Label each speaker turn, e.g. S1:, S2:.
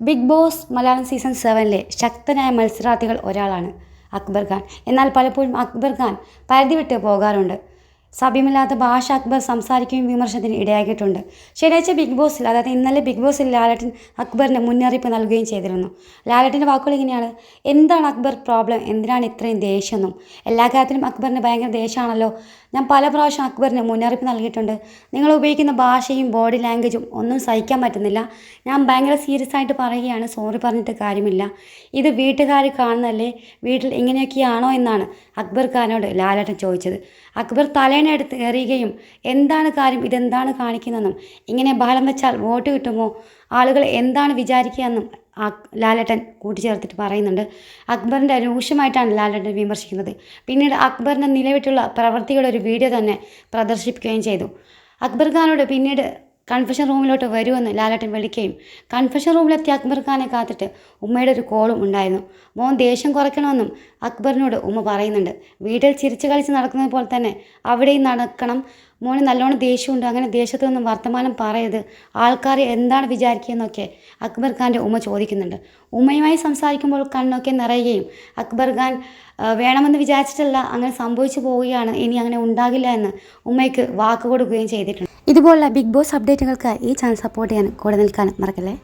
S1: Big boss Malayalam season 7-ലെ ശക്തനായ മത്സരാർത്ഥികൾ ഒരാളാണ് അക്ബർ ഖാൻ. എന്നാൽ പലപ്പോഴും അക്ബർ ഖാൻ പരിധി വിട്ട് പോകാറുണ്ട്. സഭ്യമില്ലാത്ത ഭാഷ അക്ബർ സംസാരിക്കുകയും വിമർശനത്തിന് ഇടയാക്കിയിട്ടുണ്ട്. ശനിയാഴ്ച ബിഗ് ബോസിൽ, അതായത് ഇന്നലെ ബിഗ് ബോസിൽ ലാലേട്ടൻ അക്ബറിന് മുന്നറിയിപ്പ് നൽകുകയും ചെയ്തിരുന്നു. ലാലേട്ടൻ്റെ വാക്കുകൾ ഇങ്ങനെയാണ്: എന്താണ് അക്ബർ പ്രോബ്ലം? എന്തിനാണ് ഇത്രയും ദേഷ്യമൊന്നും? എല്ലാ കാര്യത്തിലും അക്ബറിന് ഭയങ്കര ദേഷ്യമാണല്ലോ. ഞാൻ പല പ്രാവശ്യം അക്ബറിന് മുന്നറിയിപ്പ് നൽകിയിട്ടുണ്ട്. നിങ്ങൾ ഉപയോഗിക്കുന്ന ഭാഷയും ബോഡി ലാംഗ്വേജും ഒന്നും സഹിക്കാൻ പറ്റുന്നില്ല. ഞാൻ ഭയങ്കര സീരിയസ് ആയിട്ട് പറയുകയാണ്. സോറി പറഞ്ഞിട്ട് കാര്യമില്ല. ഇത് വീട്ടുകാർ കാണുന്നതല്ലേ? വീട്ടിൽ ഇങ്ങനെയൊക്കെയാണോ എന്നാണ് അക്ബർ ഖാനോട് ലാലേട്ടൻ ചോദിച്ചത്. അക്ബർ തലേനെടുത്ത് എറിയുകയും എന്താണ് കാര്യം, ഇതെന്താണ് കാണിക്കുന്നതെന്നും ഇങ്ങനെ ബഹളം വെച്ചാൽ വോട്ട് കിട്ടുമോ, ആളുകൾ എന്താണ് വിചാരിക്കുക എന്നും ലാലേട്ടൻ കൂട്ടിച്ചേർത്തിട്ട് പറയുന്നുണ്ട്. അക്ബറിൻ്റെ രൂക്ഷമായിട്ടാണ് ലാലേട്ടൻ വിമർശിക്കുന്നത്. പിന്നീട് അക്ബറിൻ്റെ നിലവിട്ടുള്ള പ്രവൃത്തിയുടെ ഒരു വീഡിയോ തന്നെ പ്രദർശിപ്പിക്കുകയും ചെയ്തു. അക്ബർ ഖാനോട് പിന്നീട് കൺഫെഷൻ റൂമിലോട്ട് വരുമെന്ന് ലാലേട്ടൻ വിളിക്കുകയും കൺഫെഷൻ റൂമിലെത്തിയ അക്ബർ ഖാനെ കാത്തിട്ട് ഉമ്മയുടെ ഒരു കോളും ഉണ്ടായിരുന്നു. മോൻ ദേഷ്യം കുറയ്ക്കണമെന്നും അക്ബറിനോട് ഉമ്മ പറയുന്നുണ്ട്. വീട്ടിൽ ചിരിച്ചു കളിച്ച് നടക്കുന്നത് പോലെ തന്നെ അവിടെയും നടക്കണം, മോന് നല്ലോണം ദേഷ്യമുണ്ട്, അങ്ങനെ ദേഷ്യത്തിലൊന്നും വർത്തമാനം പറയരുത്, ആൾക്കാർ എന്താണ് വിചാരിക്കുകയെന്നൊക്കെ അക്ബർ ഖാൻ്റെ ഉമ്മ ചോദിക്കുന്നുണ്ട്. ഉമ്മയുമായി സംസാരിക്കുമ്പോൾ കണ്ണൊക്കെ നിറയുകയും അക്ബർ ഖാൻ വേണമെന്ന് വിചാരിച്ചിട്ടല്ല, അങ്ങനെ സംഭവിച്ചു പോവുകയാണ്, ഇനി അങ്ങനെ ഉണ്ടാകില്ല എന്ന് ഉമ്മയ്ക്ക് വാക്ക് കൊടുക്കുകയും ചെയ്തിട്ടുണ്ട്. ഇതുപോലുള്ള ബിഗ് ബോസ് അപ്ഡേറ്റുകൾക്കായി ഈ ചാനൽ സപ്പോർട്ട് ചെയ്യാൻ കൂടെ നിൽക്കാൻ മറക്കല്ലേ.